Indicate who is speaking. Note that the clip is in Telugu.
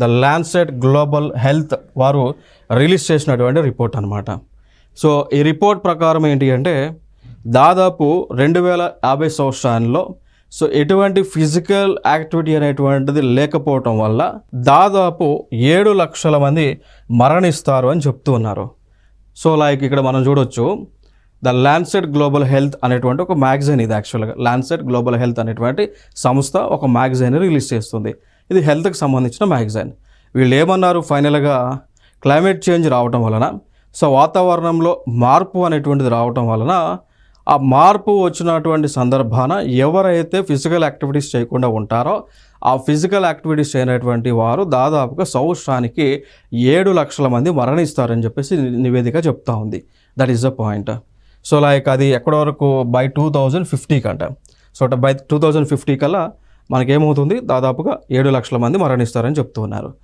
Speaker 1: ద ల్యాన్సెట్ గ్లోబల్ హెల్త్ వారు రిలీజ్ చేసినటువంటి రిపోర్ట్ అనమాట. సో ఈ రిపోర్ట్ ప్రకారం ఏంటి అంటే దాదాపు 2050 సంవత్సరాల్లో సో ఎటువంటి ఫిజికల్ యాక్టివిటీ అనేటువంటిది లేకపోవటం వల్ల దాదాపు 7 లక్షల మంది మరణిస్తారు అని చెప్తూ ఉన్నారు. సో లైక్ ఇక్కడ మనం చూడొచ్చు ద ల్యాన్సెట్ గ్లోబల్ హెల్త్ అనేటువంటి ఒక మ్యాగజైన్. ఇది యాక్చువల్గా ల్యాన్సెట్ గ్లోబల్ హెల్త్ అనేటువంటి సంస్థ ఒక మ్యాగజైన్ రిలీజ్ చేస్తుంది. ఇది హెల్త్కి సంబంధించిన మ్యాగజైన్. వీళ్ళు ఏమన్నారు ఫైనల్గా, క్లైమేట్ చేంజ్ రావటం వలన, సో వాతావరణంలో మార్పు అనేటువంటిది రావటం వలన, ఆ మార్పు వచ్చినటువంటి సందర్భాన ఎవరైతే ఫిజికల్ యాక్టివిటీస్ చేయకుండా ఉంటారో ఆ ఫిజికల్ యాక్టివిటీస్ చేయనటువంటి వారు దాదాపుగా సంవత్సరానికి 7 లక్షల మంది మరణిస్తారని చెప్పేసి నివేదిక చెప్తా ఉంది. That is the point. So like అది ఎక్కడి వరకు బై 2050 కంట. సో బై 2050 కల్లా మనకేమవుతుంది, దాదాపుగా 7 లక్షల మంది మరణిస్తారని చెప్తూ ఉన్నారు.